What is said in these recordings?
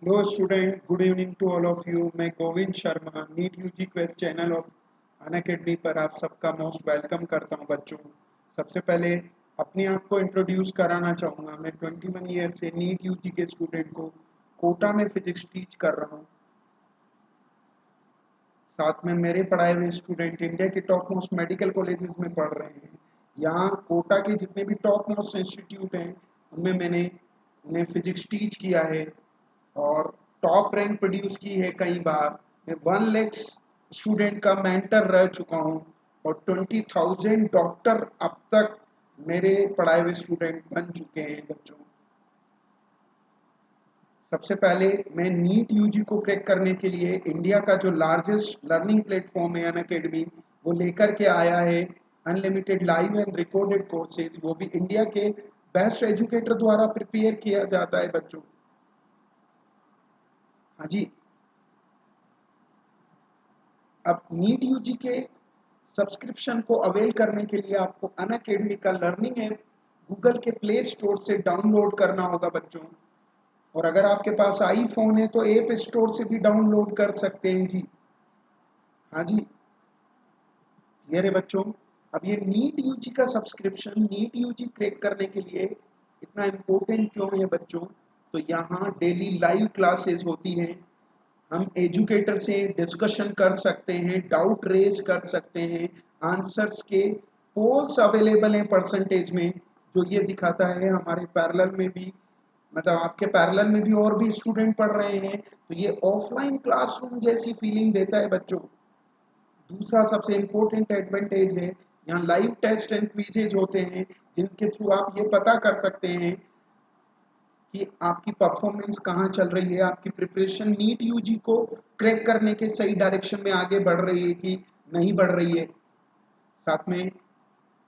Hello student, good evening to all of you. मैं Govind Sharma NEET UG quest channel of Unacademy पर आप सबका most welcome करता हूं बच्चों। सबसे पहले अपने आप को इंट्रोड्यूस कराना चाहूँगा। मैं 21 ईयर से नीट यूजी के स्टूडेंट को कोटा में फिजिक्स टीच कर रहा हूँ। साथ में मेरे पढ़ाए हुए स्टूडेंट इंडिया के टॉप मोस्ट मेडिकल कॉलेजेस में पढ़ रहे हैं। यहाँ कोटा के जितने भी टॉप मोस्ट इंस्टीट्यूट हैं उनमें मैंने उन्हें फिजिक्स टीच किया है और टॉप रैंक प्रोड्यूस की है। कई बार मैं 1 लाख स्टूडेंट का मेंटर रह चुका हूँ और 20,000 डॉक्टर अब तक मेरे पढ़ाए हुए स्टूडेंट बन चुके हैं बच्चों। सबसे पहले मैं नीट यूजी को क्रैक करने के लिए इंडिया का जो लार्जेस्ट लर्निंग प्लेटफॉर्म है अनअकैडमी, वो लेकर के आया है unlimited live and recorded courses. वो भी इंडिया के बेस्ट एजुकेटर द्वारा प्रिपेयर किया जाता है बच्चों। हाँ जी, अब नीट यूजी के सब्सक्रिप्शन को अवेल करने के लिए आपको अनअकैडमी का लर्निंग ऐप गूगल के प्ले स्टोर से डाउनलोड करना होगा बच्चों। और अगर आपके पास आईफोन है तो ऐप स्टोर से भी डाउनलोड कर सकते हैं जी। हाँ जी, ये रहे बच्चों। अब ये नीट यूजी का सब्सक्रिप्शन नीट यूजी क्रैक करने के लिए इतना इम्पोर्टेंट क्यों है बच्चों? तो यहाँ डेली लाइव क्लासेस होती हैं। हम एजुकेटर से डिस्कशन कर सकते हैं, डाउट रेज कर सकते हैं, आंसर्स के पोल्स अवेलेबल हैं परसेंटेज में, जो ये दिखाता है हमारे पैरेलल में भी, मतलब आपके पैरेलल में भी और भी स्टूडेंट पढ़ रहे हैं। तो ये ऑफलाइन क्लासरूम जैसी फीलिंग देता है बच्चों। दूसरा सबसे इम्पोर्टेंट एडवांटेज है, यहाँ लाइव टेस्ट एंड क्विजेज होते हैं जिनके थ्रू आप ये पता कर सकते हैं कि आपकी परफॉर्मेंस कहाँ चल रही है, आपकी प्रिपरेशन नीट यूजी को क्रैक करने के सही डायरेक्शन में आगे बढ़ रही है कि नहीं बढ़ रही है। साथ में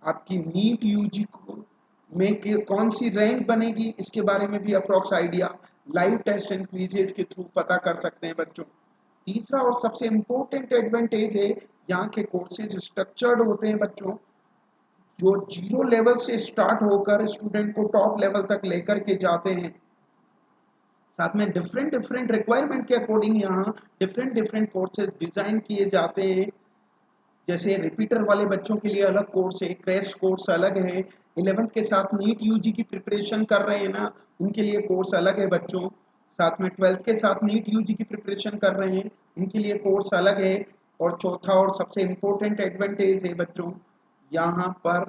आपकी नीट यूजी को में कौन सी रैंक बनेगी इसके बारे में भी approx idea live test and quizzes के थ्रू पता कर सकते हैं बच्चों। तीसरा और सबसे इम्पोर्टेंट एडवांटेज है, यहाँ के कोर्सेज स्ट्रक्चर्ड होते हैं बच्चों, जो जीरो लेवल से स्टार्ट होकर स्टूडेंट को टॉप लेवल तक लेकर के जाते हैं। साथ में डिफरेंट डिफरेंट रिक्वायरमेंट के अकॉर्डिंग यहाँ डिफरेंट डिफरेंट कोर्सेज डिजाइन किए जाते हैं। जैसे रिपीटर वाले बच्चों के लिए अलग कोर्स है, क्रैश कोर्स अलग है। 11th के साथ नीट यूजी की प्रिपरेशन कर रहे हैं ना, उनके लिए कोर्स अलग है बच्चों। साथ में 12th के साथ नीट यूजी की प्रिपरेशन कर रहे हैं, उनके लिए कोर्स अलग है। और चौथा और सबसे इम्पोर्टेंट एडवांटेज है बच्चों, यहाँ पर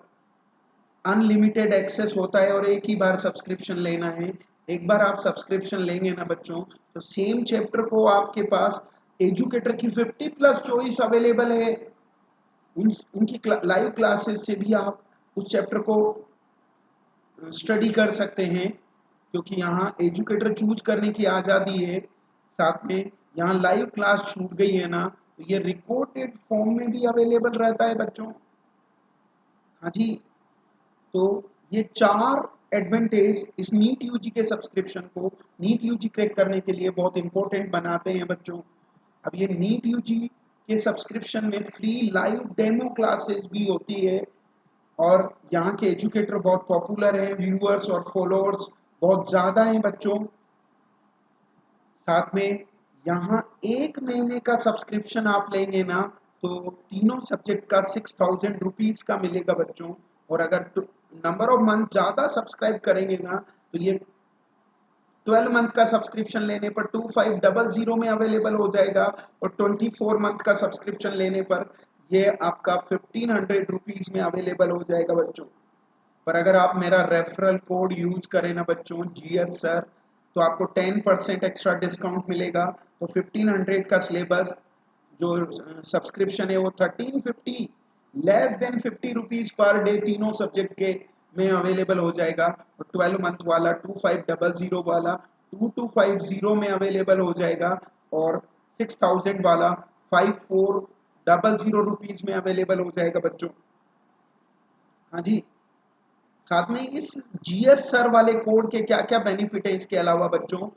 अनलिमिटेड एक्सेस होता है और एक ही बार सब्सक्रिप्शन लेना है। एक बार आप सब्सक्रिप्शन लेंगे ना बच्चों, तो सेम चैप्टर को आपके पास एजुकेटर की 50 प्लस चॉइस अवेलेबल है। उनकी लाइव क्लासेस से भी आप उस चैप्टर को स्टडी कर सकते हैं, क्योंकि यहाँ एजुकेटर चूज करने की आज़ादी है। साथ में यहाँ लाइव क्लास छूट गई है ना, तो ये रिकॉर्डेड फॉर्म में भी अवेलेबल रहता है बच्चों। हाँ जी, तो ये चार एडवांटेज इस नीट यूजी के सब्सक्रिप्शन को नीट यूजी क्रैक करने के लिए बहुत इंपॉर्टेंट बनाते हैं बच्चों। अब ये नीट यूजी के सब्सक्रिप्शन में फ्री लाइव डेमो क्लासेस भी होती है और यहाँ के एजुकेटर बहुत पॉपुलर हैं, व्यूअर्स और फॉलोअर्स बहुत ज़्यादा हैं बच्चों। साथ में यहाँ 1 महीने का सब्सक्रिप्शन आप लेंगे ना, तो तीनों सब्जेक्ट का 6,000 रुपीज़ का मिलेगा बच्चों। और अगर नंबर ऑफ मंथ ज़्यादा सब्सक्राइब करेंगे ना, तो ये 12 मंथ का सब्सक्रिप्शन लेने पर 2500 में अवेलेबल हो जाएगा। और 24 मंथ का सब्सक्रिप्शन लेने पर ये आपका 1500 रुपीज़ में अवेलेबल हो जाएगा बच्चों। पर अगर आप मेरा रेफरल कोड यूज करें ना बच्चों, जीएस सर, तो आपको 10% एक्स्ट्रा डिस्काउंट मिलेगा। तो 1500 का सिलेबस जो सब्सक्रिप्शन है वो 1350 less than 50 rupees per day तीनों सब्जेक्ट के में अवेलेबल हो जाएगा। और 12 मंथ वाला 2500 वाला 2250 में अवेलेबल हो जाएगा। और 6000 वाला 5400 रुपीज में अवेलेबल हो जाएगा बच्चों। हाँ जी, साथ में इस जीएस सर वाले कोड के क्या क्या बेनिफिट है इसके अलावा बच्चों,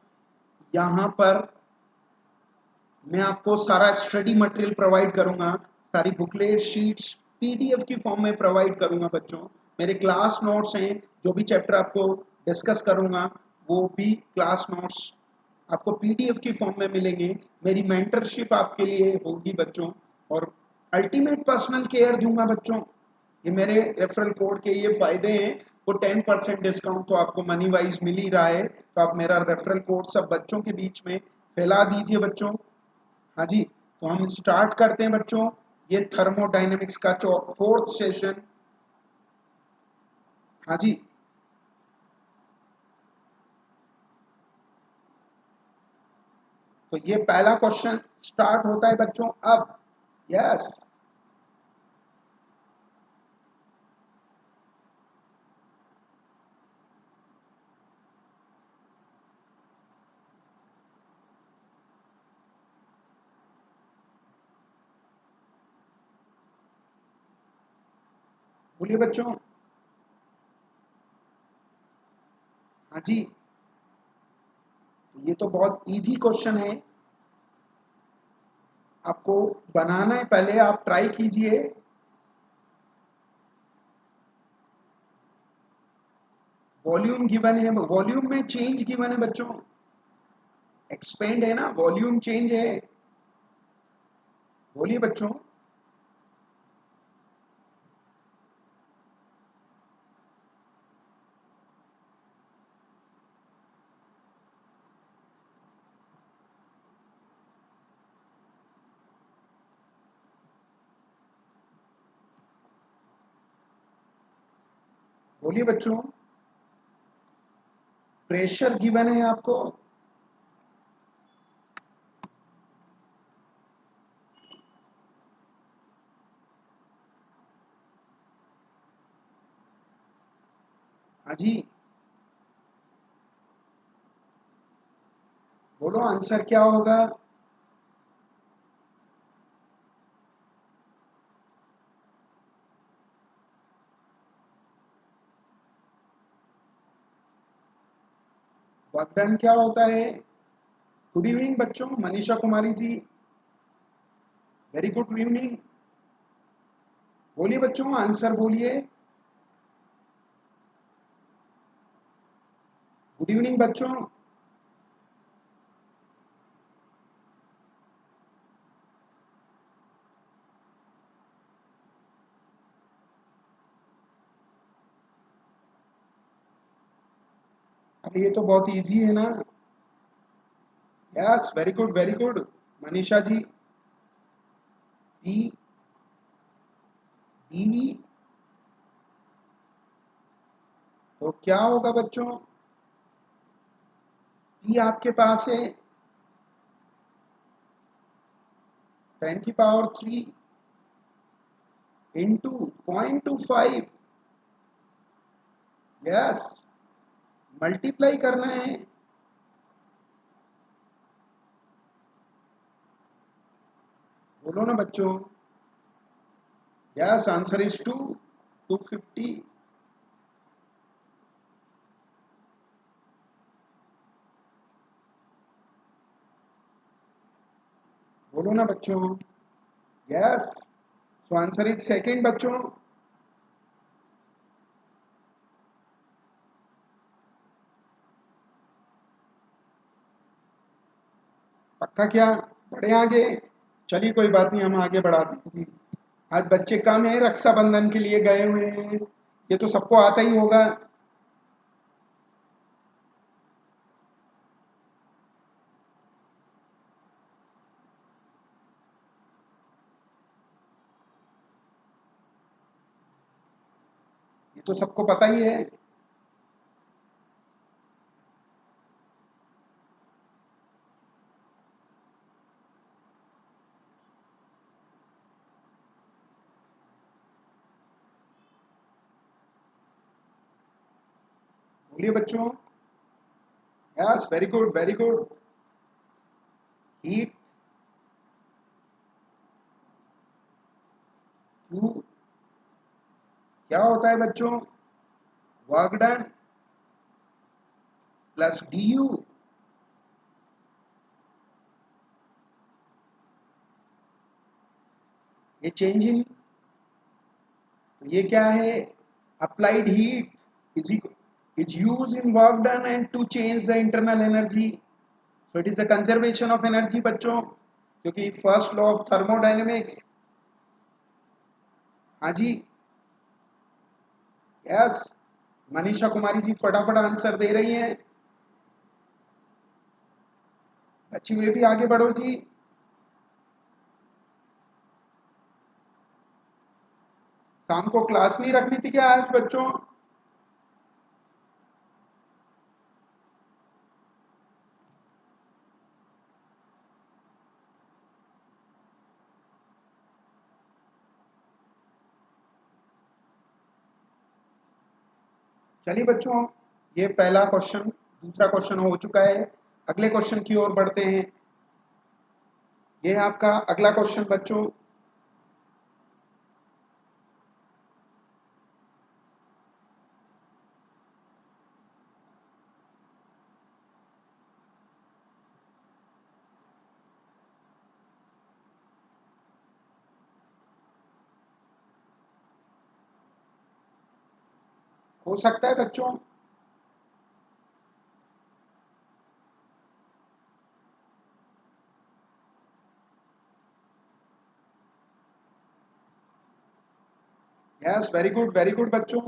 यहाँ पर मैं आपको सारा स्टडी मटेरियल प्रोवाइड करूंगा, सारी बुकलेट शीट्स पीडीएफ की फॉर्म में प्रोवाइड करूंगा बच्चों। मेरे क्लास नोट्स हैं, जो भी चैप्टर आपको डिस्कस करूंगा वो भी क्लास नोट्स आपको पीडीएफ की फॉर्म में मिलेंगे। मेरी मेंटरशिप आपके लिए होगी बच्चों, और अल्टीमेट पर्सनल केयर दूंगा बच्चों। ये मेरे रेफरल कोड के ये फायदे हैं। वो 10% डिस्काउंट तो आपको मनी वाइज मिल ही रहा है, तो आप मेरा रेफरल कोड सब बच्चों के बीच में फैला दीजिए बच्चों। हाँ जी, तो हम स्टार्ट करते हैं बच्चों ये थर्मोडायनेमिक्स का 4th सेशन। हाँ जी, तो ये पहला क्वेश्चन स्टार्ट होता है बच्चों अब। यस, बोलिए बच्चों। हाँ जी, ये तो बहुत इजी क्वेश्चन है। आपको बनाना है, पहले आप ट्राई कीजिए। वॉल्यूम गिवन है, वॉल्यूम में चेंज गिवन है बच्चों। एक्सपेंड है ना, वॉल्यूम चेंज है। बोलिए बच्चों। बोलिए बच्चों। प्रेशर गिवन है आपको। हाँ जी, बोलो आंसर क्या होगा। वर्क डन क्या होता है। गुड इवनिंग बच्चों, Manisha Kumari ji, very good evening. बोलिए बच्चों, आंसर बोलिए। गुड इवनिंग बच्चों। अब ये तो बहुत इजी है ना। Yes, very good very good Manisha ji. P B, तो क्या होगा बच्चों। पी आपके पास है 10⁻³ इंटू 0.25। यस, मल्टीप्लाई करना है। बोलो ना बच्चों। Yes, answer is 250। बोलो ना बच्चों। Yes, so answer is second बच्चों। पक्का क्या, बढ़े आगे। चलिए कोई बात नहीं, हम आगे बढ़ा देंगे। आज बच्चे कम है, रक्षाबंधन के लिए गए हुए हैं। ये तो सबको आता ही होगा। ये तो सबको पता ही है। बोलिए बच्चों। Yes, very good very good. Heat Q क्या होता है बच्चों। Work done plus D U. ये चेंज इन, तो ये क्या है। Applied heat is use in work done and to change the internal energy. So it is the conservation of energy बच्चों, क्योंकि फर्स्ट लॉ ऑफ थर्मोडायनेमिक्स। हाँ जी, yes, Manisha Kumari ji फटाफट answer दे रही हैं। अच्छी वे भी आगे बढ़ो जी। शाम को क्लास नहीं रखनी थी क्या आज बच्चों? चलिए बच्चों, ये पहला क्वेश्चन, दूसरा क्वेश्चन हो चुका है। अगले क्वेश्चन की ओर बढ़ते हैं। ये है आपका अगला क्वेश्चन बच्चों। हो सकता है बच्चों। यस, वेरी गुड बच्चों।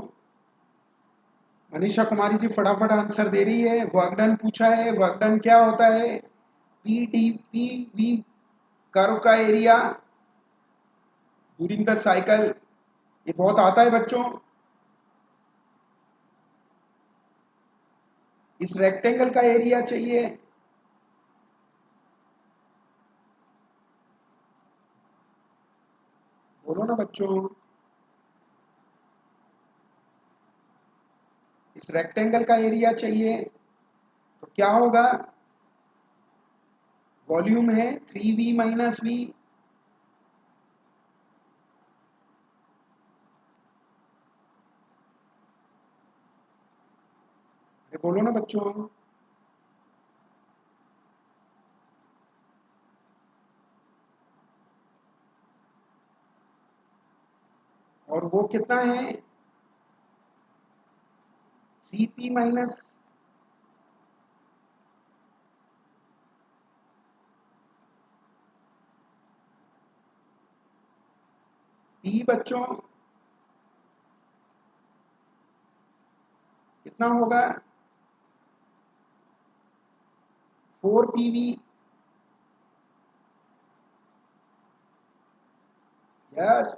मनीषा कुमारी जी फटाफट आंसर दे रही है। वर्क डन पूछा है, वर्क डन क्या होता है? पीडीपीवी कर्व का एरिया ड्यूरिंग द साइकिल। ये बहुत आता है बच्चों। इस रेक्टेंगल का एरिया चाहिए। बोलो ना बच्चों। इस रेक्टेंगल का एरिया चाहिए तो क्या होगा? वॉल्यूम है 3v माइनस वी। बोलो ना बच्चों। और वो कितना है? 3p माइनस p बच्चों कितना होगा? 4pv। यस,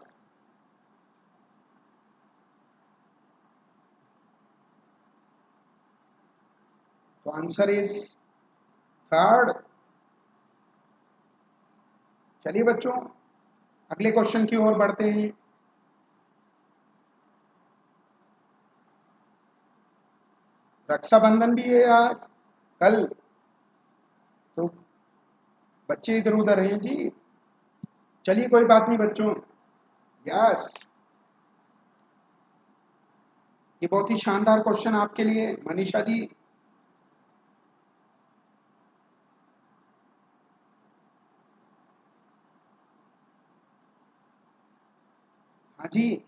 तो आंसर इज थर्ड। चलिए बच्चों, अगले क्वेश्चन की ओर बढ़ते हैं। रक्षाबंधन भी है आज, कल, तो बच्चे इधर उधर हैं जी। चलिए कोई बात नहीं बच्चों। यस, ये बहुत ही शानदार क्वेश्चन आपके लिए मनीषा जी। हाँ जी,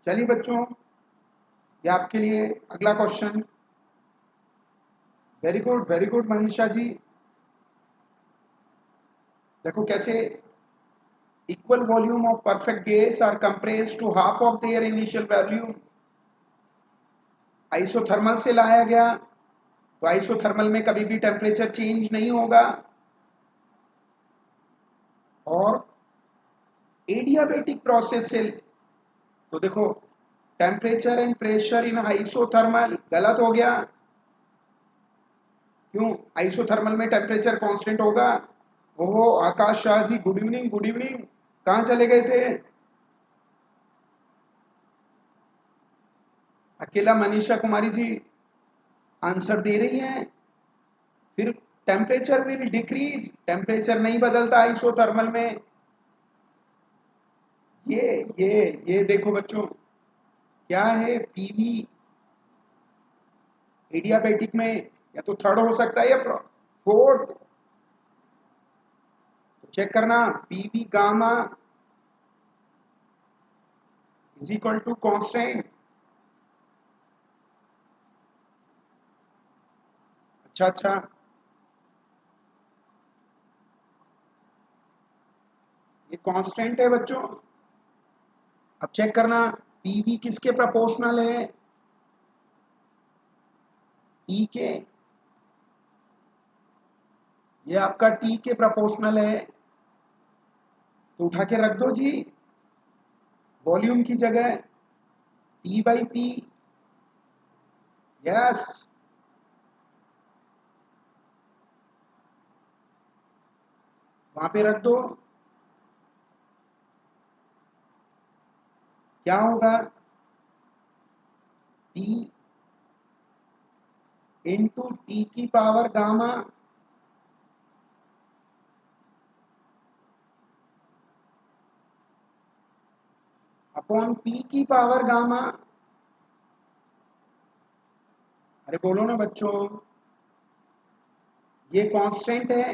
चलिए बच्चों, ये आपके लिए अगला question. Very good Manisha ji. देखो कैसे equal volume of perfect gas are compressed to half of their initial volume. Isothermal से लाया गया, तो आइसोथर्मल में कभी भी टेम्परेचर चेंज नहीं होगा। और एडियाबेटिक प्रोसेस से, तो देखो temperature and pressure in isothermal गलत हो गया। क्यों? आइसोथर्मल में टेम्परेचर कांस्टेंट होगा। ओहो आकाश Shah ji, good evening good evening. कहाँ चले गए थे? अकेला मनीषा कुमारी जी आंसर दे रही हैं। फिर टेम्परेचर विल डिक्रीज, टेम्परेचर नहीं बदलता आइसोथर्मल में। ये देखो बच्चों, क्या है? पीवी एडियाबेटिक में या तो थर्ड हो सकता है या फोर्थ। तो चेक करना, PV gamma is equal to constant. अच्छा अच्छा, ये कांस्टेंट है बच्चों। अब चेक करना, पीवी किसके प्रोपोर्शनल है? टी के। ये आपका टी के प्रोपोर्शनल है, तो उठा के रख दो जी वॉल्यूम की जगह, टी बाई पी। यस, वहां पे रख दो। क्या होगा? टी इंटू टी की पावर गामा अपॉन पी की पावर गामा। अरे बोलो ना बच्चों, ये कांस्टेंट है।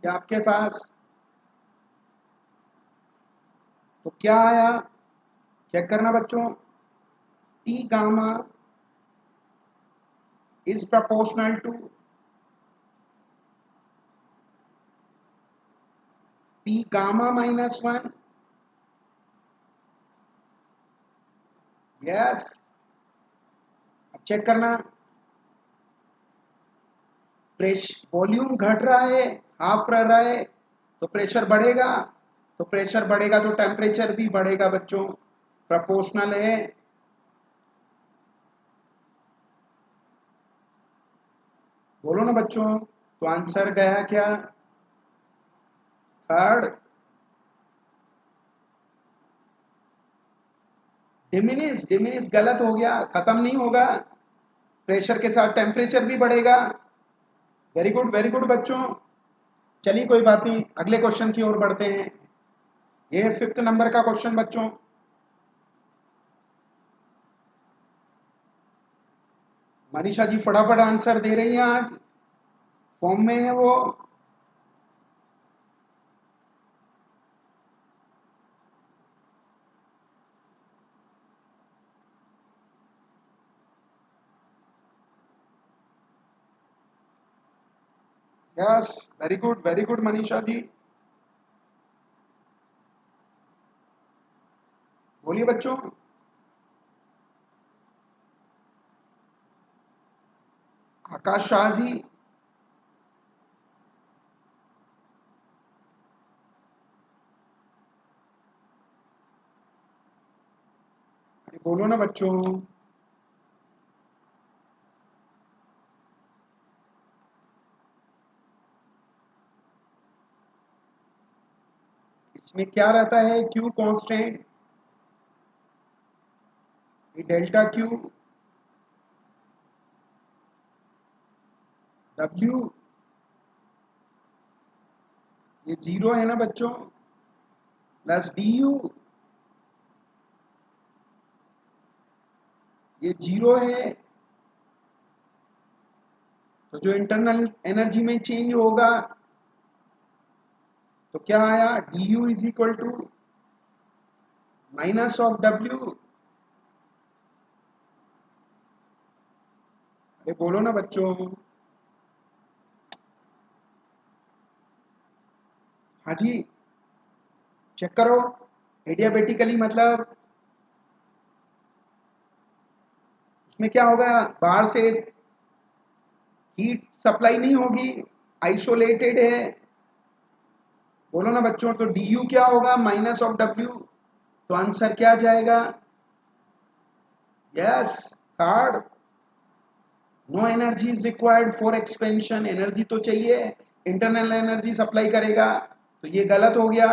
ये आपके पास तो क्या आया? चेक करना बच्चों, T gamma is proportional to P gamma minus one. Yes, अब चेक करना, प्रेशर वॉल्यूम घट रहा है, हाफ रह रहा है, तो प्रेशर बढ़ेगा, तो प्रेशर बढ़ेगा तो टेम्परेचर भी बढ़ेगा बच्चों, प्रोपोर्शनल है। बोलो ना बच्चों, तो आंसर गया क्या? थर्ड। डिमिनिश, डिमिनिश गलत हो गया, खत्म नहीं होगा, प्रेशर के साथ टेम्परेचर भी बढ़ेगा। वेरी गुड बच्चों। चलिए कोई बात नहीं, अगले क्वेश्चन की ओर बढ़ते हैं। ये है 5th नंबर का क्वेश्चन बच्चों। मनीषा जी फटाफट आंसर दे रही हैं, आज फॉर्म में है वो। यस, वेरी गुड मनीषा जी। बोलिए बच्चों। आकाश शाह जी। अरे बोलो ना बच्चों। इसमें क्या रहता है? क्यू कांस्टेंट, ये डेल्टा क्यू, डब्ल्यू, ये जीरो है ना बच्चों, प्लस डी यू, ये जीरो है। तो जो इंटरनल एनर्जी में चेंज होगा, तो क्या आया? D U is equal to minus of W. अरे बोलो ना बच्चों। हाँ जी, चेक करो, एडियाबेटिकली मतलब उसमें क्या होगा? बाहर से हीट सप्लाई नहीं होगी, आइसोलेटेड है। बोलो ना बच्चों, तो डी यू क्या होगा? Minus of W. तो आंसर क्या जाएगा? Yes, third. No energy is required for expansion, energy तो चाहिए, इंटरनल एनर्जी सप्लाई करेगा, तो ये गलत हो गया।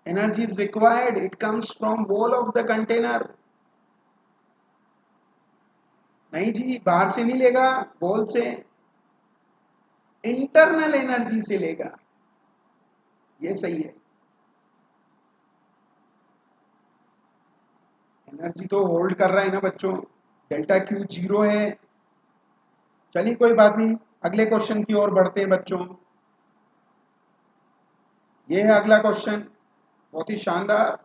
Energy is required, it comes from wall of the container. नहीं जी, बाहर से नहीं लेगा, वॉल से, इंटरनल एनर्जी से लेगा। ये सही है। एनर्जी तो होल्ड कर रहा है ना बच्चों, डेल्टा क्यू जीरो है। चलिए कोई बात नहीं, अगले क्वेश्चन की ओर बढ़ते हैं बच्चों। ये है अगला क्वेश्चन। बहुत ही शानदार।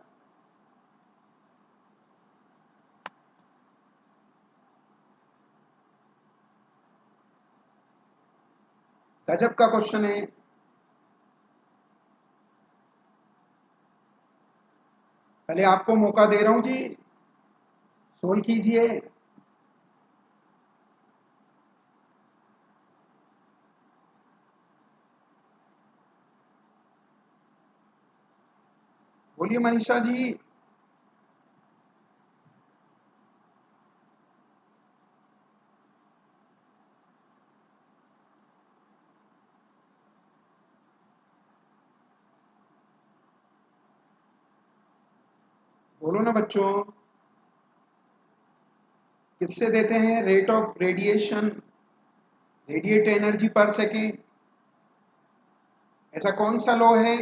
गजब का क्वेश्चन है। पहले आपको मौका दे रहा हूं जी, सोल्व कीजिए। बोलिए मनीषा जी। बोलो ना बच्चों। किससे देते हैं? Rate of radiation, radiate energy पर सेकेंड। ऐसा कौन सा लॉ है?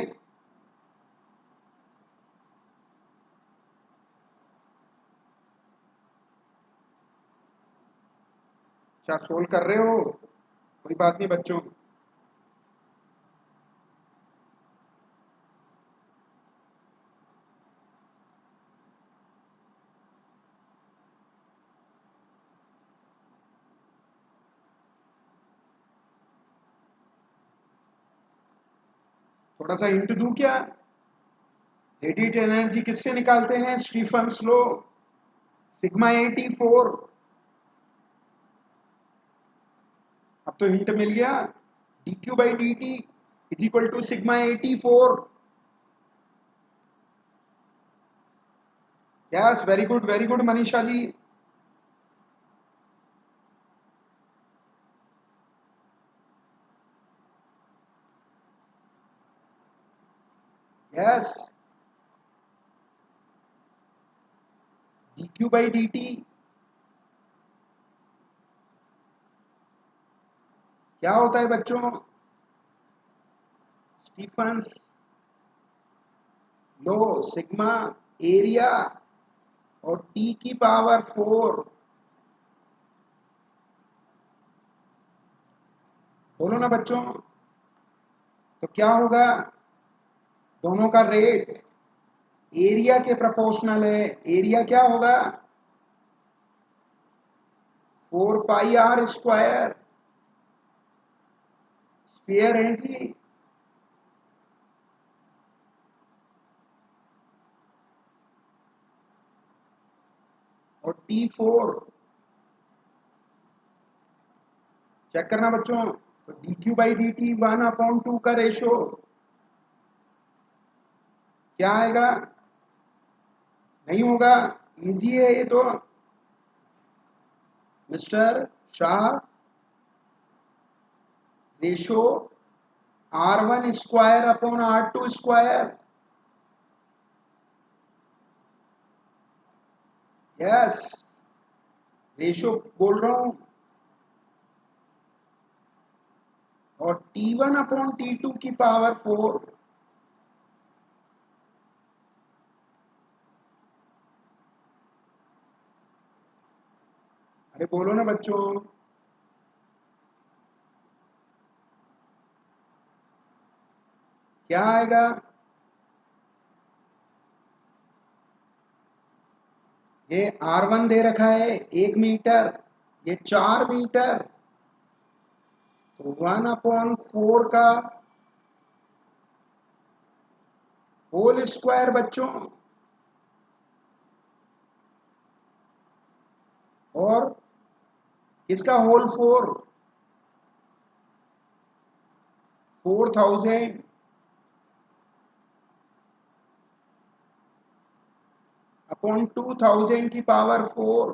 क्या सोल्व कर रहे हो? कोई बात नहीं बच्चों। थोड़ा सा हिंट दूं क्या? रेडिएट एनर्जी किससे निकालते हैं? Stefan's law, sigma 84। अब तो हिंट मिल गया। dq by dt is equal to sigma 84। Yes, very good Manisha ji. Yes, dq by dt क्या होता है बच्चों? स्टीफन्स लो, सिग्मा एरिया और टी की पावर 4। बोलो ना बच्चों। तो क्या होगा? दोनों का रेट एरिया के प्रोपोर्शनल है। एरिया क्या होगा? 4 पाई आर स्क्वायर। स्क्वायर है जी। और T4 चेक करना बच्चों। तो dq बाई डी टी 1/2 का रेशो क्या आएगा? नहीं होगा। इजी है ये तो mister Shah. Ratio R1 square upon R2 square. Yes, ratio बोल रहा हूं। और T1 अपॉन T2 की पावर 4। अरे बोलो ना बच्चों। क्या आएगा? ये R1 दे रखा है 1 मीटर, ये 4 मीटर। तो 1/4 का होल स्क्वायर बच्चों। और किसका होल 4? 4000 अपॉन 2000 की पावर 4।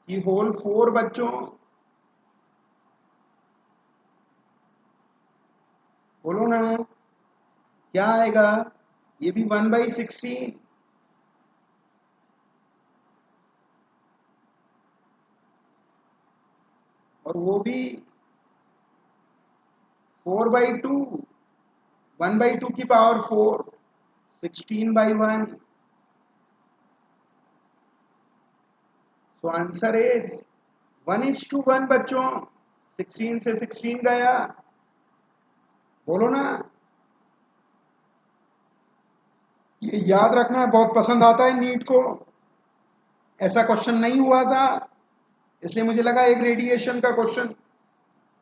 की होल 4 बच्चों। बोलो ना। क्या आएगा? ये भी 1/16। और वो भी 4/2। 1/2 की पावर 4, 16/1। सो आंसर इज 1:1 बच्चों। 16 से 16 गया, बोलो ना। ये याद रखना है, बहुत पसंद आता है नीट को। ऐसा क्वेश्चन नहीं हुआ था, इसलिए मुझे लगा एक रेडिएशन का क्वेश्चन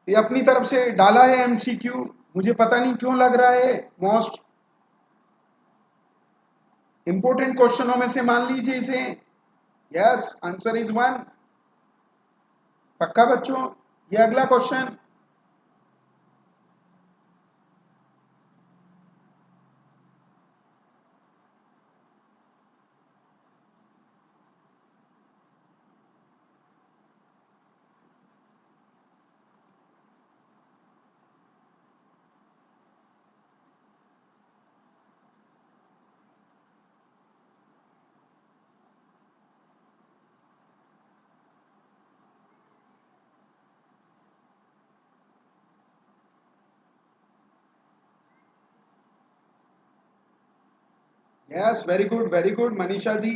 ये अपनी तरफ से डाला है एमसीक्यू। मुझे पता नहीं क्यों लग रहा है मोस्ट इंपोर्टेंट क्वेश्चनों में से मान लीजिए इसे। Yes, answer is 1। पक्का बच्चों? ये अगला question, yes, very good Manisha ji.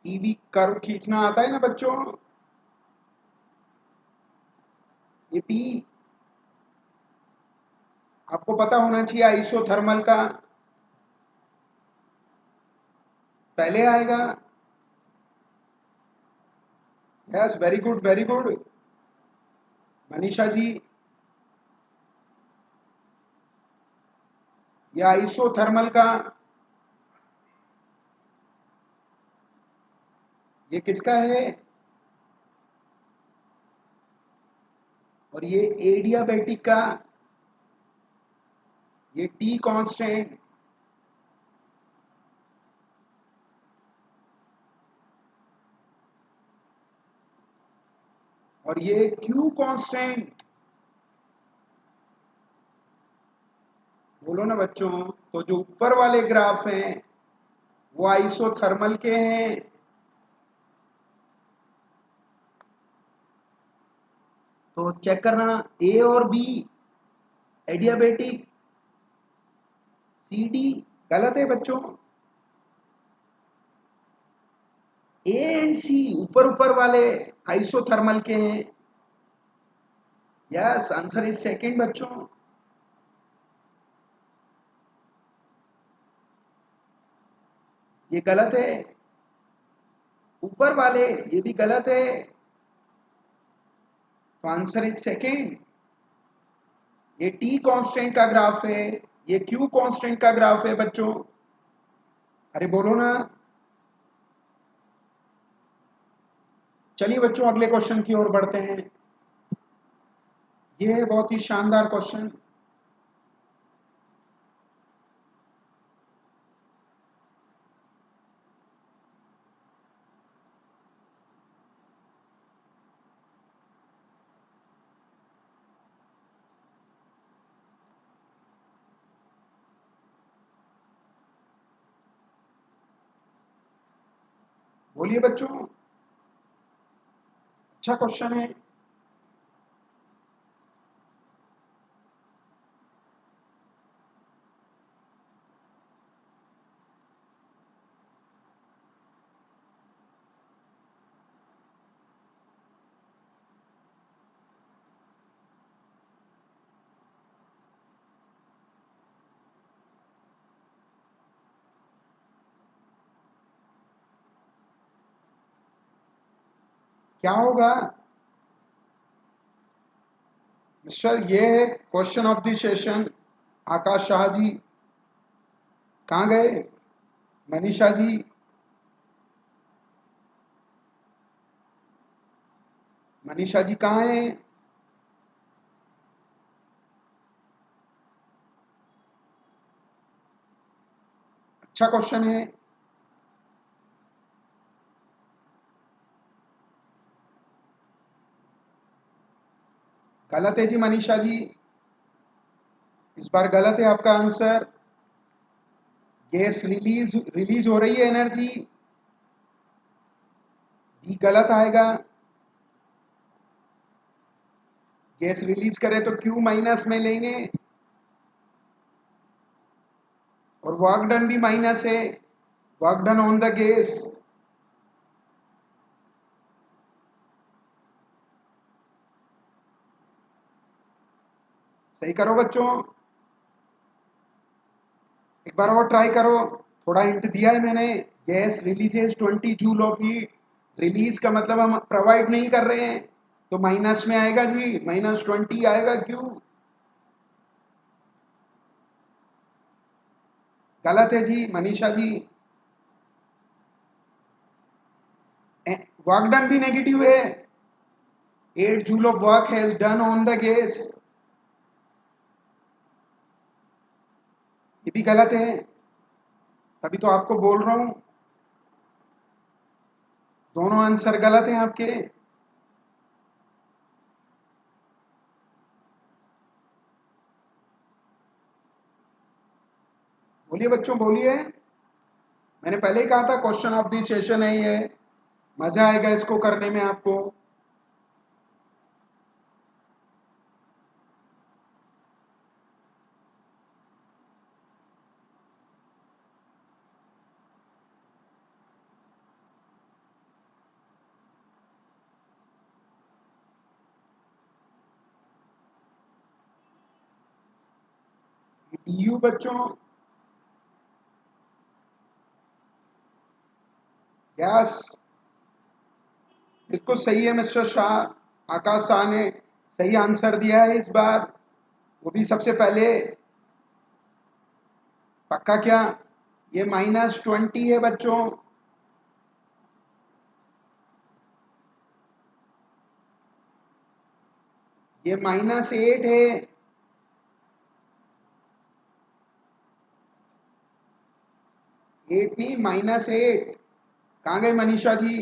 EV curve खींचना आता है ना बच्चों? ये पी आपको पता होना चाहिए, आइसोथर्मल का पहले आएगा। यस, वेरी गुड मनीषा जी। ये आइसोथर्मल का ये किसका है? और ये एडियाबेटिक का ये टी कांस्टेंट, और ये क्यू कांस्टेंट। बोलो ना बच्चों। तो जो ऊपर वाले ग्राफ हैं वो आइसोथर्मल के हैं, तो चेक करना ए और बी एडियाबेटिक, सी डी गलत है बच्चों। ए एंड सी ऊपर ऊपर वाले आइसोथर्मल के हैं। यस, आंसर इज सेकंड बच्चों। ये गलत है, ऊपर वाले ये भी गलत है, तो आंसर इज सेकंड। ये टी कांस्टेंट का ग्राफ है, ये क्यू कांस्टेंट का ग्राफ है बच्चों। अरे बोलो ना। चलिए बच्चों अगले क्वेश्चन की ओर बढ़ते हैं। ये है बहुत ही शानदार क्वेश्चन। बोलिए बच्चों, अच्छा क्वेश्चन है। क्या होगा मिस्टर? ये है क्वेश्चन ऑफ द सेशन। आकाश शाह जी कहाँ गए? मनीषा जी, मनीषा जी कहाँ हैं? अच्छा क्वेश्चन है। गलत है जी मनीषा जी, इस बार गलत है आपका आंसर। गैस रिलीज रिलीज हो रही है एनर्जी, बी गलत आएगा। गैस रिलीज करे तो क्यू माइनस में लेंगे, और वर्क डन भी माइनस है, work done on the gas. सही करो बच्चों, एक बार और ट्राई करो। थोड़ा हिंट दिया है मैंने। Gas releases 20 joule of heat. Release का मतलब हम प्रोवाइड नहीं कर रहे हैं, तो माइनस में आएगा जी, -20 आएगा। क्यों? गलत है जी मनीषा जी। वर्क डन भी नेगेटिव है। 8 joule of work has done on the gas, ये भी गलत है। तभी तो आपको बोल रहा हूं, दोनों आंसर गलत हैं आपके। बोलिए बच्चों बोलिए। मैंने पहले ही कहा था क्वेश्चन ऑफ द सेशन है ये, मजा आएगा इसको करने में आपको। डीयू बच्चों, यस बिल्कुल सही है मिस्टर शाह। आकाश शाह ने सही आंसर दिया है इस बार, वो भी सबसे पहले। पक्का क्या? ये -20 है बच्चों। ये -8 है। 8 नहीं, -8। कहाँ गए मनीषा जी?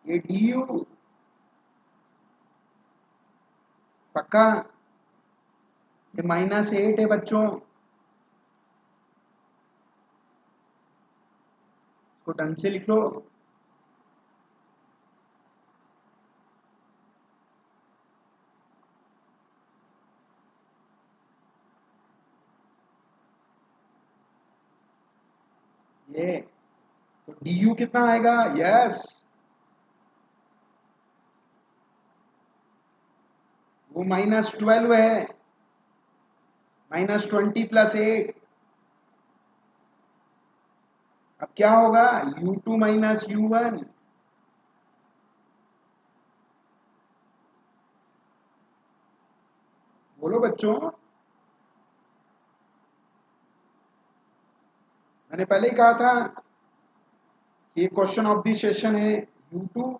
ये डीयू। पक्का? ये -8 है बच्चों। इसको ढंग से लिख लो। ये तो डीयू कितना आएगा? यस, वो -12 है। -20 + 8। अब क्या होगा? U2 - U1। बोलो बच्चों, मैंने पहले ही कहा था कि ये क्वेश्चन ऑफ द सेशन है। U2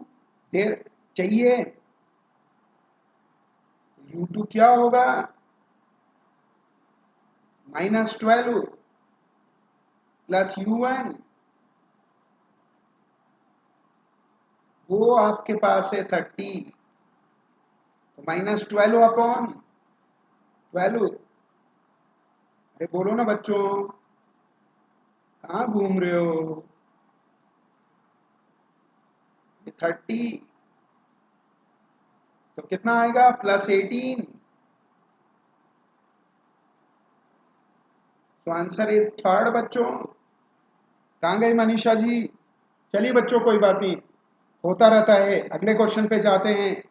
देर चाहिए। U2 क्या होगा? -12 + U1, वो आपके पास है 30। तो -12/12। अरे बोलो ना बच्चों, कहाँ घूम रहे हो? ये 30, तो कितना आएगा? +18। तो आंसर इज थर्ड बच्चों। कहाँ गई मनीषा जी? चलिए बच्चों कोई बात नहीं, होता रहता है। अगले क्वेश्चन पे जाते हैं।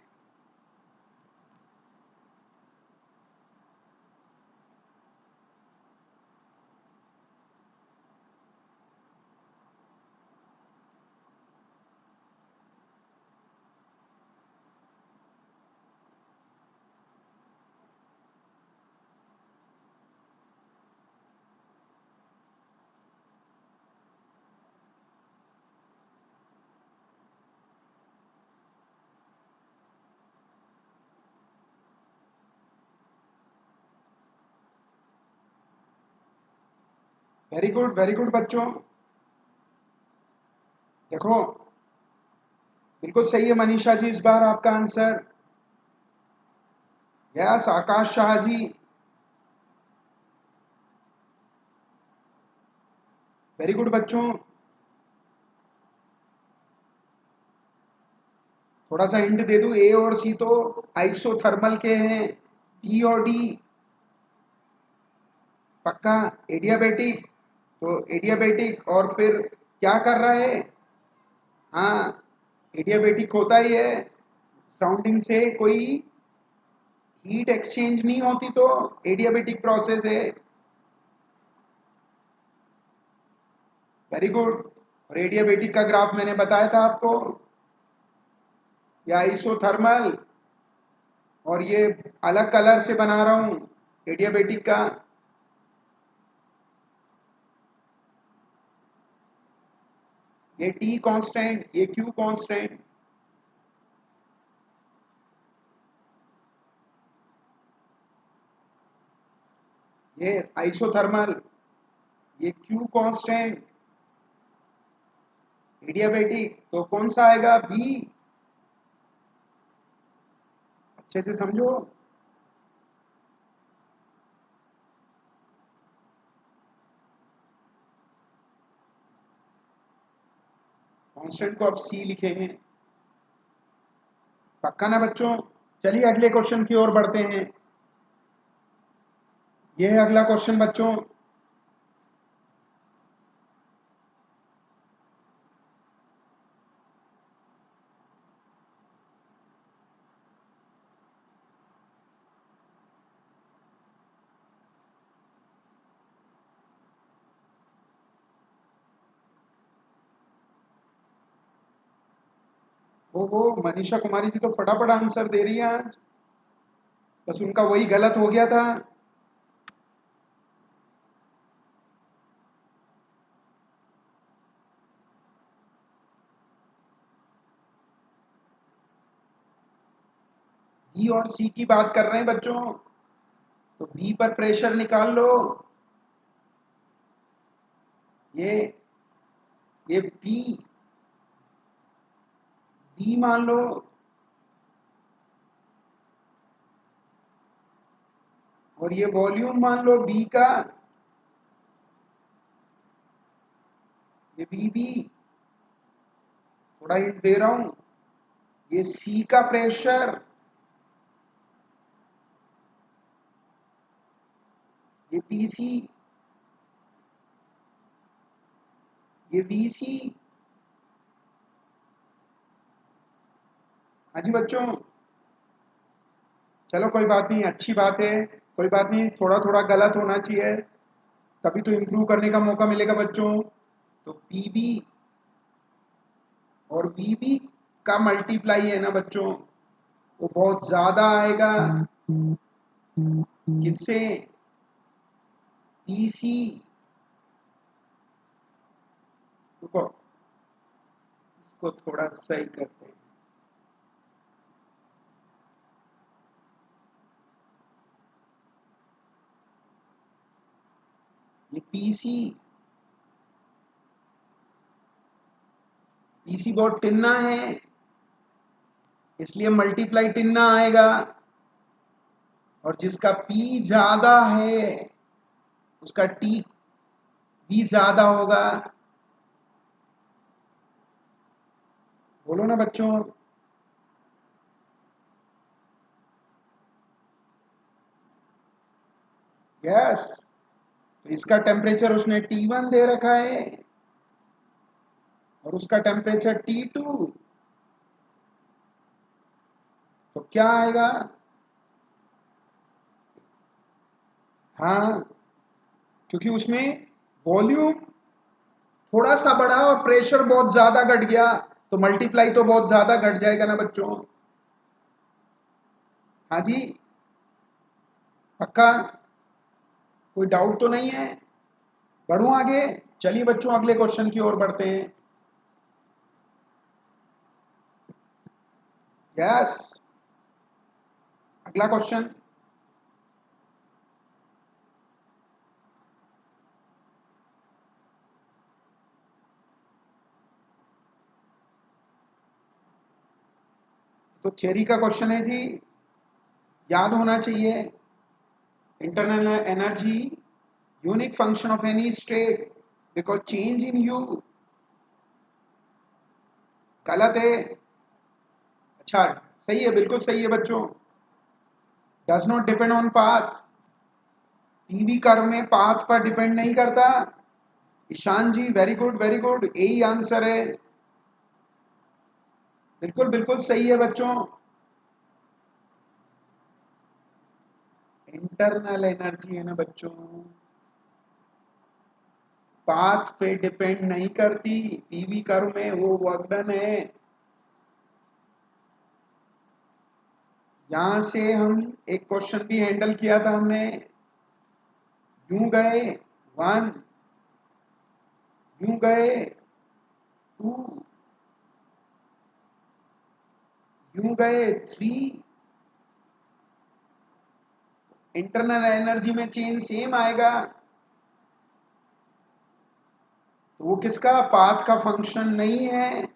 वेरी गुड बच्चों। देखो, बिल्कुल सही है मनीषा जी, इस बार आपका आंसर। यस आकाश शाह जी, वेरी गुड बच्चों। थोड़ा सा हिंट दे दूं, ए और सी तो आइसोथर्मल के हैं। बी और डी पक्का एडियाबेटिक। तो एडियाबेटिक और फिर क्या कर रहा है? हाँ, एडियाबेटिक होता ही है, सराउंडिंग से कोई हीट एक्सचेंज नहीं होती तो एडियाबेटिक प्रोसेस है। Very good. और एडियाबेटिक का ग्राफ मैंने बताया था आपको, या आइसोथर्मल, और ये अलग कलर से बना रहा हूं एडियाबेटिक का। ये टी कांस्टेंट, ये क्यू कांस्टेंट। ये आइसोथर्मल, ये क्यू कांस्टेंट। एडियाबेटिक तो कौन सा आएगा? बी। अच्छे से समझो। कांस्टेंट को अब सी लिखेंगे। पक्का ना बच्चों? चलिए अगले क्वेश्चन की ओर बढ़ते हैं। ये है अगला क्वेश्चन बच्चों। ओहो, मनीषा कुमारी जी तो फटाफट आंसर दे रही है आज। बस उनका वही गलत हो गया था। बी और सी की बात कर रहे हैं बच्चों, तो बी पर प्रेशर निकाल लो। ये ये बी, बी मान लो। और ये वॉल्यूम मान लो बी का, ये बी बी। थोड़ा हिंट दे रहा हूं, ये सी का प्रेशर, ये पी सी, ये बी सी। हाँ जी बच्चों। चलो कोई बात नहीं, अच्छी बात है। कोई बात नहीं, थोड़ा थोड़ा गलत होना चाहिए, तभी तो इम्प्रूव करने का मौका मिलेगा बच्चों। तो पीबी और वीबी का मल्टीप्लाई है ना बच्चों, वो बहुत ज्यादा आएगा किससे? पीसी। रुको, इसको थोड़ा सही करते हैं। ये पीसी, पीसी बहुत टिन्ना है, इसलिए मल्टीप्लाई टिन्ना आएगा। और जिसका पी ज्यादा है उसका टी भी ज्यादा होगा। बोलो ना बच्चों। यस। तो इसका टेम्परेचर उसने T1 दे रखा है और उसका टेम्परेचर T2। तो क्या आएगा? हाँ, क्योंकि उसमें वॉल्यूम थोड़ा सा बढ़ा और प्रेशर बहुत ज्यादा घट गया, तो मल्टीप्लाई तो बहुत ज्यादा घट जाएगा ना बच्चों। हाँ जी, पक्का? कोई डाउट तो नहीं है? बढ़ूं आगे? चलिए बच्चों अगले क्वेश्चन की ओर बढ़ते हैं। यस, अगला क्वेश्चन। तो थ्योरी का क्वेश्चन है जी, याद होना चाहिए। Internal energy unique function of any state because change in you. गलत है? अच्छा, सही है, बिल्कुल सही है बच्चों। Does not depend on path. PV curve में पाथ पर डिपेंड नहीं करता। ईशान जी वेरी गुड, वेरी गुड, यही आंसर है। बिल्कुल बिल्कुल सही है बच्चों। इंटरनल एनर्जी है ना बच्चों, पाथ पे डिपेंड नहीं करती, पीवी कर्व में वो वर्क डन है। यहां से हम एक क्वेश्चन भी हैंडल किया था हमने, यूं गए 1, यूं गए 2, यूं गए 3, इंटरनल एनर्जी में चेंज सेम आएगा। तो वो किसका, पाथ का फंक्शन नहीं है।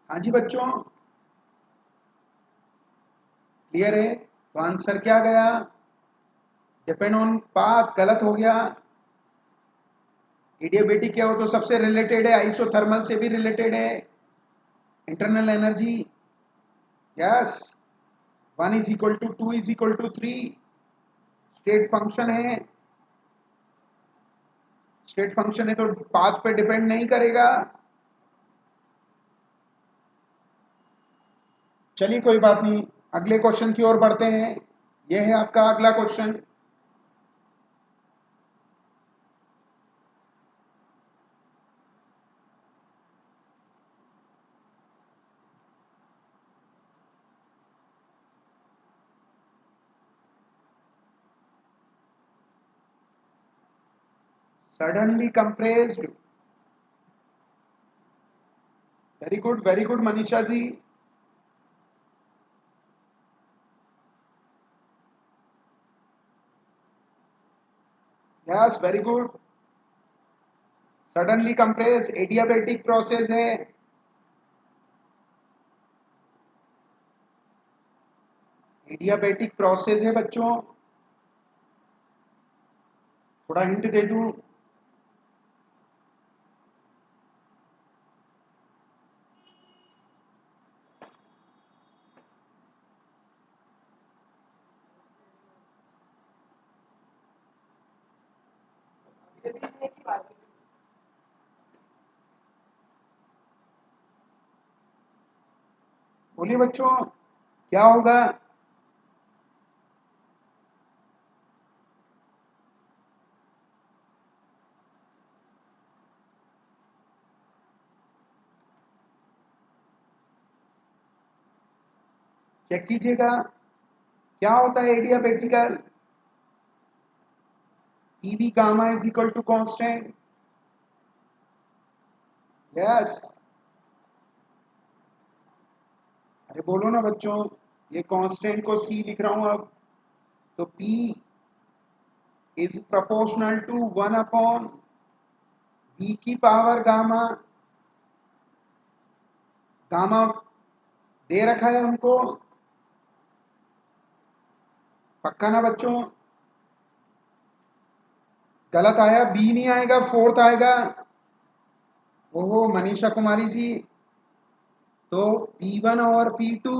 हाँ जी बच्चों, क्लियर है? तो आंसर क्या गया, डिपेंड ऑन पाथ गलत हो गया। एडियाबेटिक क्या हो तो सबसे रिलेटेड है, आइसोथर्मल से भी रिलेटेड है internal energy. Yes, 1 is equal to 2 is equal to 3, state function है, स्टेट फंक्शन है तो पाथ पे डिपेंड नहीं करेगा। चलिए कोई बात नहीं, अगले क्वेश्चन की ओर बढ़ते हैं। यह है आपका अगला question. Suddenly compressed, very good Manisha ji. Yes, very good. Suddenly compress adiabatic process है। एडियाबेटिक प्रोसेस है बच्चों, थोड़ा हिंट दे दूं, बोलिए बच्चों क्या होगा। चेक कीजिएगा क्या होता है adiabatical. EV gamma is equal to constant. Yes, अरे बोलो ना बच्चों, ये कांस्टेंट को सी लिख रहा हूं अब, तो P is proportional to 1 upon B की पावर गामा। गामा दे रखा है हमको, पक्का ना बच्चों? गलत आया, बी नहीं आएगा, फोर्थ आएगा। ओहो मनीषा कुमारी जी, तो P1 और P2,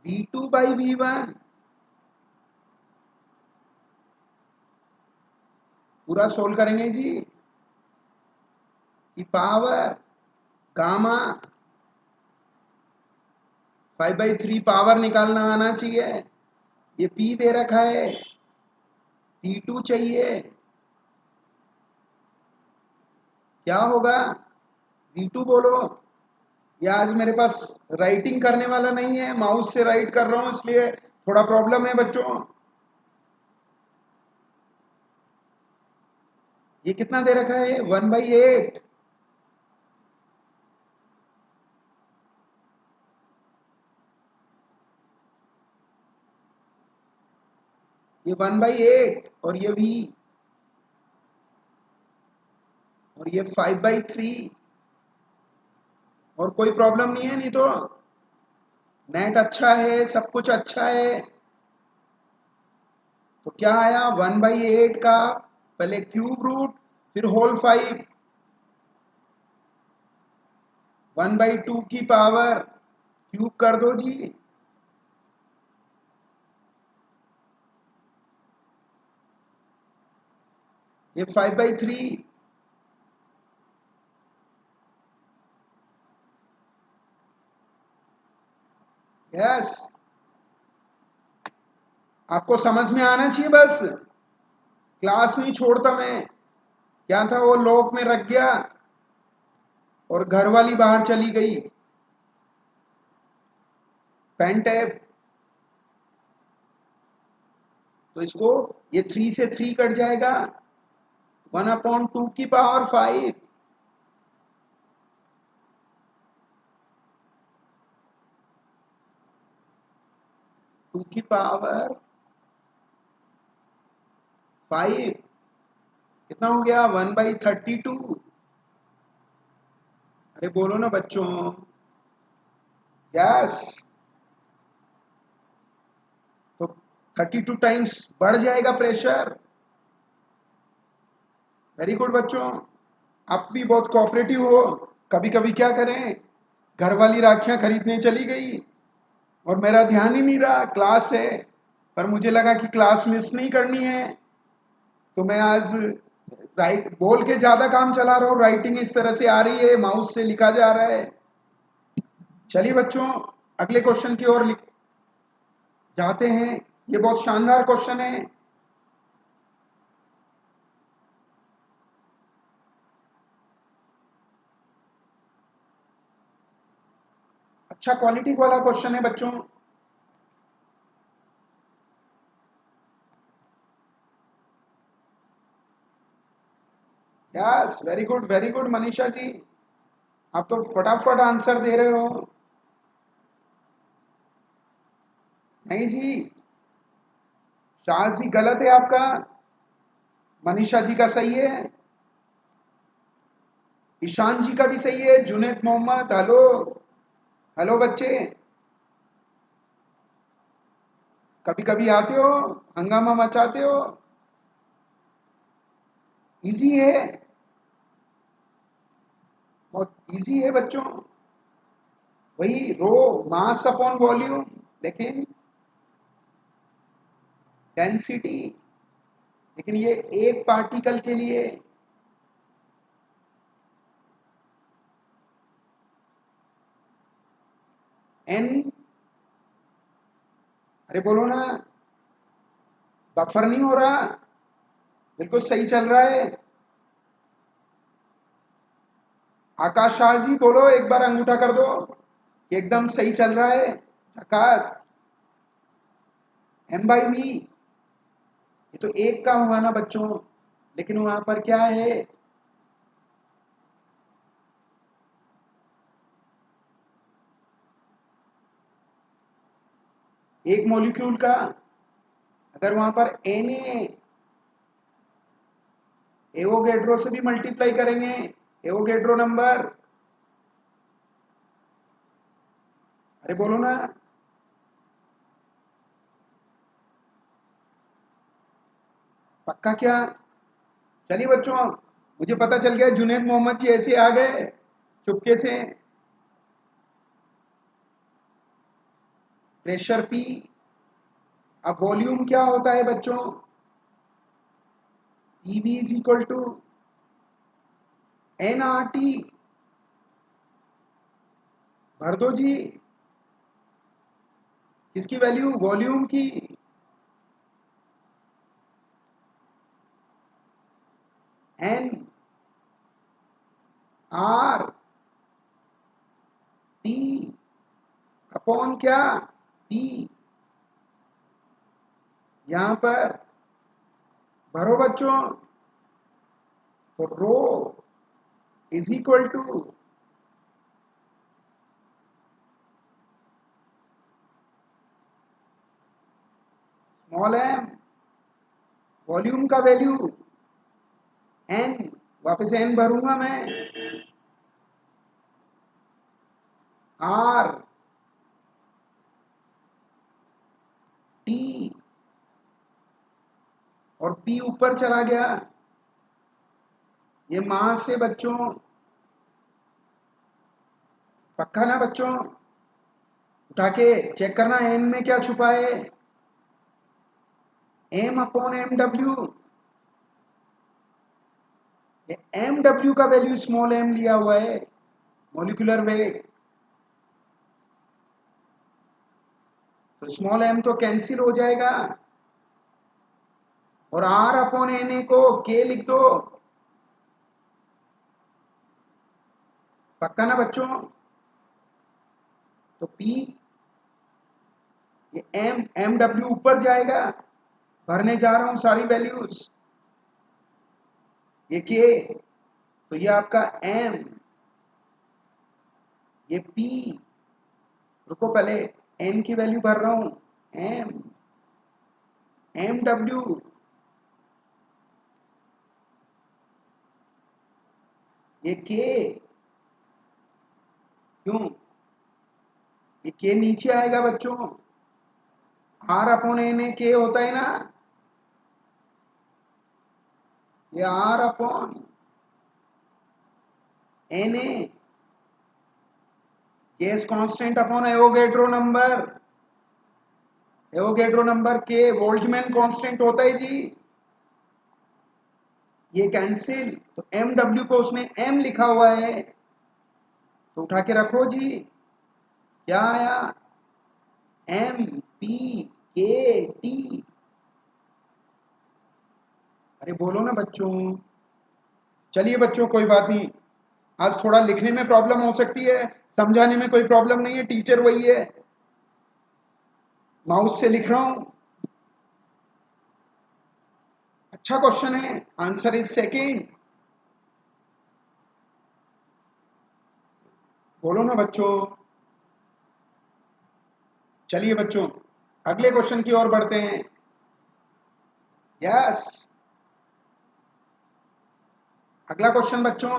V2 बाई V1 पूरा सोल्व करेंगे जी, की पावर गामा 5/3 पावर निकालना आना चाहिए। ये P दे रखा है, P2 चाहिए, क्या होगा, V2 बोलो। या आज मेरे पास राइटिंग करने वाला नहीं है, माउस से राइट कर रहा हूं इसलिए थोड़ा प्रॉब्लम है बच्चों। ये कितना दे रखा है, 1/8। ये 1/8 और ये V, और ये 5/3। और कोई प्रॉब्लम नहीं है, नहीं तो नेट अच्छा है, सब कुछ अच्छा है। तो क्या आया, 1/8 का पहले क्यूब रूट फिर होल 5, 1/2 की पावर क्यूब कर दो जी। ये 5/3, यस, आपको समझ में आना चाहिए बस। क्लास नहीं छोड़ता मैं। क्या था, वो लॉक में रख गया और घर वाली बाहर चली गई। पेन टैप, तो इसको, ये 3 से 3 कट जाएगा, 1/2 की पावर 5। 2 की पावर 5 कितना हो गया, 1/32। अरे बोलो ना बच्चों। यस, तो 32 टाइम्स बढ़ जाएगा प्रेशर। वेरी गुड बच्चों, आप भी बहुत कोऑपरेटिव हो। कभी कभी क्या करें, घर वाली राखियां खरीदने चली गई और मेरा ध्यान ही नहीं रहा, क्लास है, पर मुझे लगा कि क्लास मिस नहीं करनी है, तो मैं आज राइट बोल के ज्यादा काम चला रहा हूँ। राइटिंग इस तरह से आ रही है, माउस से लिखा जा रहा है। चलिए बच्चों, अगले क्वेश्चन की ओर जाते हैं। ये बहुत शानदार क्वेश्चन है। अच्छा क्वालिटी वाला क्वेश्चन है बच्चों। यस, वेरी गुड मनीषा जी, आप तो फटाफट आंसर दे रहे हो। नहीं जी, शाह जी गलत है आपका, मनीषा जी का सही है, ईशान जी का भी सही है, जुनेद मोहम्मद, हेलो। हेलो बच्चे, कभी कभी आते हो, हंगामा मचाते हो। इजी है, बहुत इजी है बच्चों। वही रो, मास अपॉन वॉल्यूम, लेकिन डेंसिटी, लेकिन ये एक पार्टिकल के लिए। एन, अरे बोलो ना, बफर नहीं हो रहा, बिल्कुल सही चल रहा है। आकाश शाह जी बोलो, एक बार अंगूठा कर दो, एकदम सही चल रहा है। आकाश, M/V, ये तो एक का हुआ ना बच्चों, लेकिन वहां पर क्या है, एक मॉलिक्यूल का, अगर वहां पर Na एवोगेड्रो से भी मल्टीप्लाई करेंगे, एवोगेड्रो नंबर, अरे बोलो ना। पक्का क्या? चलिए बच्चों, मुझे पता चल गया जुनेद मोहम्मद जी ऐसे आ गए चुपके से। प्रेशर P, अब वॉल्यूम क्या होता है बच्चों, PV is equal to NRT, भर दो जी, किसकी वैल्यू, वॉल्यूम की। NRT अपॉन क्या, P, यहां पर भरो बच्चों, तो rho is equal to small m, volume का वैल्यू n, वापस n भरूंगा मैं, R T, और P ऊपर चला गया, ये मास से बच्चों, पक्का ना बच्चों, उठा के चेक करना n में क्या छुपा है, M/MW, MW का वैल्यू स्मॉल m लिया हुआ है, मॉलिक्यूलर वेट। तो स्मॉल m तो कैंसिल हो जाएगा और r अपॉन na को k लिख दो। पक्का ना बच्चों? तो p ये एम डब्ल्यू ऊपर जाएगा, भरने जा रहा हूं सारी वैल्यूज। ये k, तो ये आपका m, ये p, रुको पहले n की वैल्यू भर रहा हूं, एम डब्ल्यू, ये k, क्यों? ये k नीचे आएगा बच्चों, r अपॉन एन ए के होता है ना, ये r upon N A, gas constant upon Avogadro number, Avogadro number के बोल्ट्जमैन कांस्टेंट होता है जी। ये कैंसिल, तो एम डब्ल्यू को उसमें m लिखा हुआ है, तो उठा के रखो जी। क्या आया? एम पी के टी। अरे बोलो ना बच्चों। चलिए बच्चों कोई बात नहीं, आज थोड़ा लिखने में प्रॉब्लम हो सकती है, समझाने में कोई प्रॉब्लम नहीं है, टीचर वही है, माउस से लिख रहा हूं। अच्छा क्वेश्चन है, आंसर इज सेकंड। बोलो ना बच्चों। चलिए बच्चों अगले क्वेश्चन की ओर बढ़ते हैं। यस, अगला क्वेश्चन बच्चों,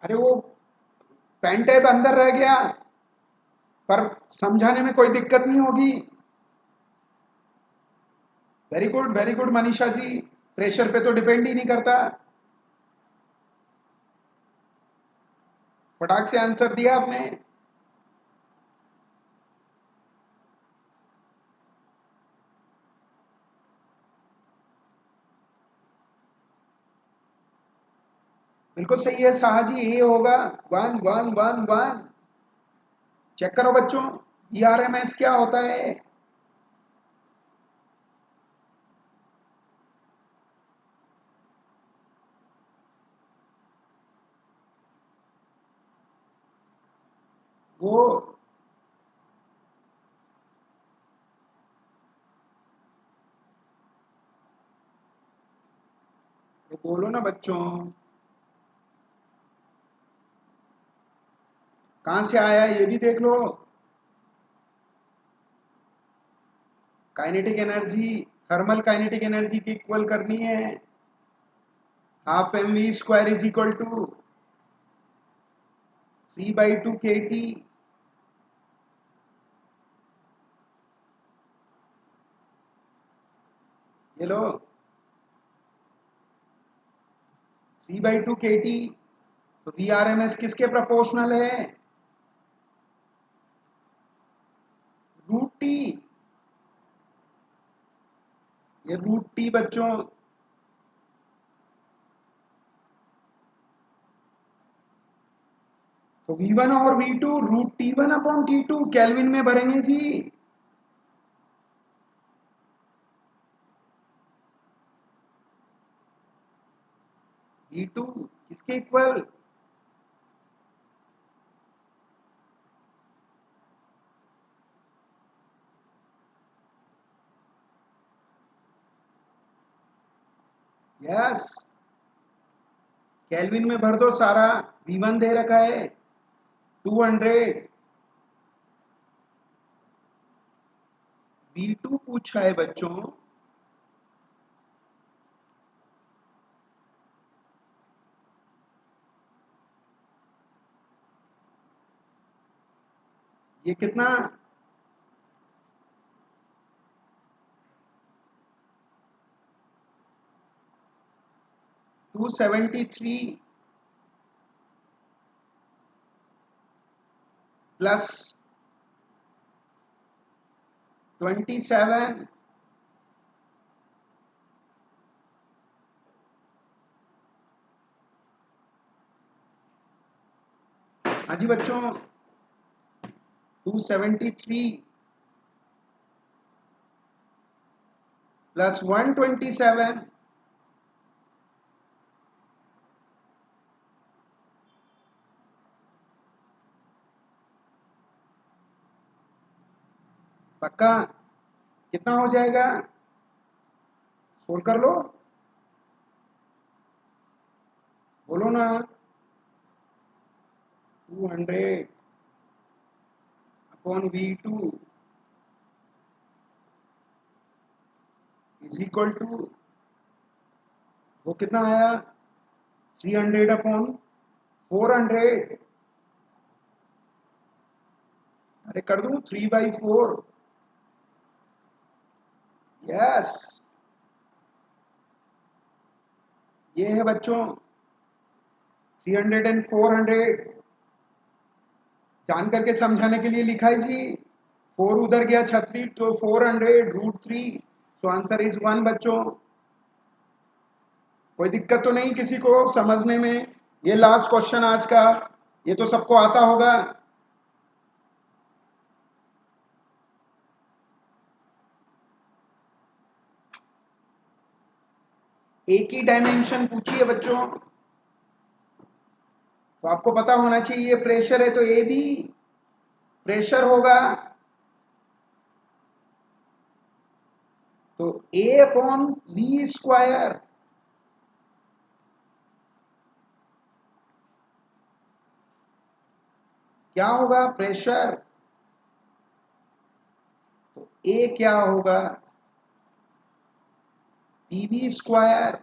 अरे वो पेन टैब अंदर रह गया, पर समझाने में कोई दिक्कत नहीं होगी। वेरी गुड मनीषा जी, प्रेशर पे तो डिपेंड ही नहीं करता, फटाक से आंसर दिया आपने। बिल्कुल सही है साहा जी, ये होगा 1111। चेक करो बच्चों, ईआरएमएस क्या होता है? वो बोलो ना बच्चों, कहां से आया ये भी देख लो। Kinetic energy thermal kinetic energy की इक्वल करनी है, half M V square is equal to 3/2 K T. ये लो 3/2 के टी, तो वी आर एम एस किसके प्रोपोर्शनल है? रूट टी, ये रूट टी बच्चों, तो V1 और V2 root T1 upon T2 kelvin में भरेंगे जी। V2 किसके इक्वल? यस, केल्विन में भर दो सारा। V1 दे रखा है 200, V2 पूछा है बच्चों, ये कितना? 273 प्लस 27 हाँ जी बच्चों, 273 प्लस 127 पक्का कितना हो जाएगा? सोल्व कर लो, बोलो ना। 200 upon V2 is equal to, वो कितना आया? 300 अपॉन 400। अरे कर दूं 3/4। यस, ये है बच्चों 300 एंड 400। जान करके समझाने के लिए लिखा है जी। 4 उधर गया 36, तो 400√3। तो आंसर इज 1 बच्चों। कोई दिक्कत तो नहीं किसी को समझने में? ये लास्ट क्वेश्चन आज का, ये तो सबको आता होगा। एक ही डायमेंशन पूछी है बच्चों, तो आपको पता होना चाहिए ये प्रेशर है तो ए भी प्रेशर होगा। तो ए अपॉन वी स्क्वायर क्या होगा? प्रेशर। तो ए क्या होगा? PV square.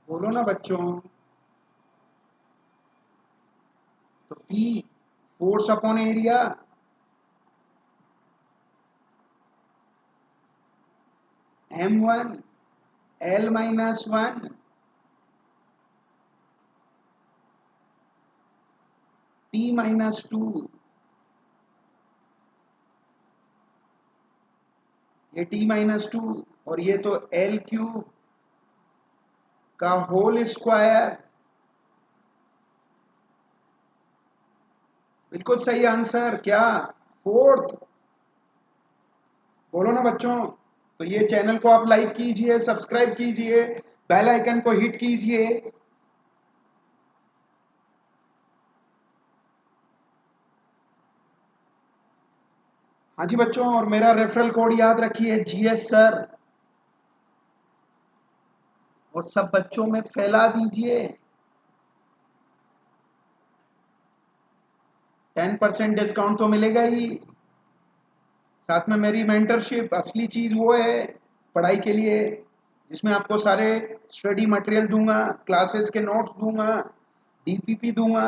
बोलो ना बच्चों। तो P force upon area, m1 L-1 T-2, ये T-2 और ये तो L³ का होल स्क्वायर। बिल्कुल सही आंसर क्या? फोर्थ। बोलो ना बच्चों। तो ये चैनल को आप लाइक कीजिए, सब्सक्राइब कीजिए, बेल आइकन को हिट कीजिए। हाँ जी बच्चों, और मेरा रेफरल कोड याद रखिए GS सर, और सब बच्चों में फैला दीजिए। 10% डिस्काउंट तो मिलेगा ही, साथ में मेरी मेंटरशिप, असली चीज वो है पढ़ाई के लिए, जिसमें आपको सारे स्टडी मटेरियल दूंगा, क्लासेस के नोट्स दूंगा, DPP दूंगा।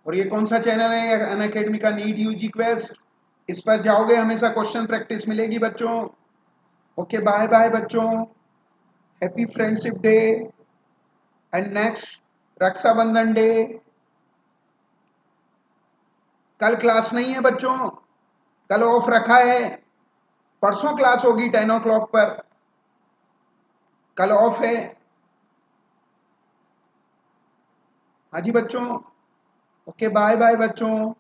और ये कौन सा चैनल है? अनअकैडमी का नीट यूजी क्वेस्ट। इस पर जाओगे हमेशा क्वेश्चन प्रैक्टिस मिलेगी बच्चों। ओके बाय बाय बच्चों, happy friendship day and next Rakshabandhan day. कल क्लास नहीं है बच्चों, कल ऑफ रखा है। परसों क्लास होगी 10 o'clock पर, कल ऑफ है। हाँ जी बच्चों, ओके बाय बाय बच्चों।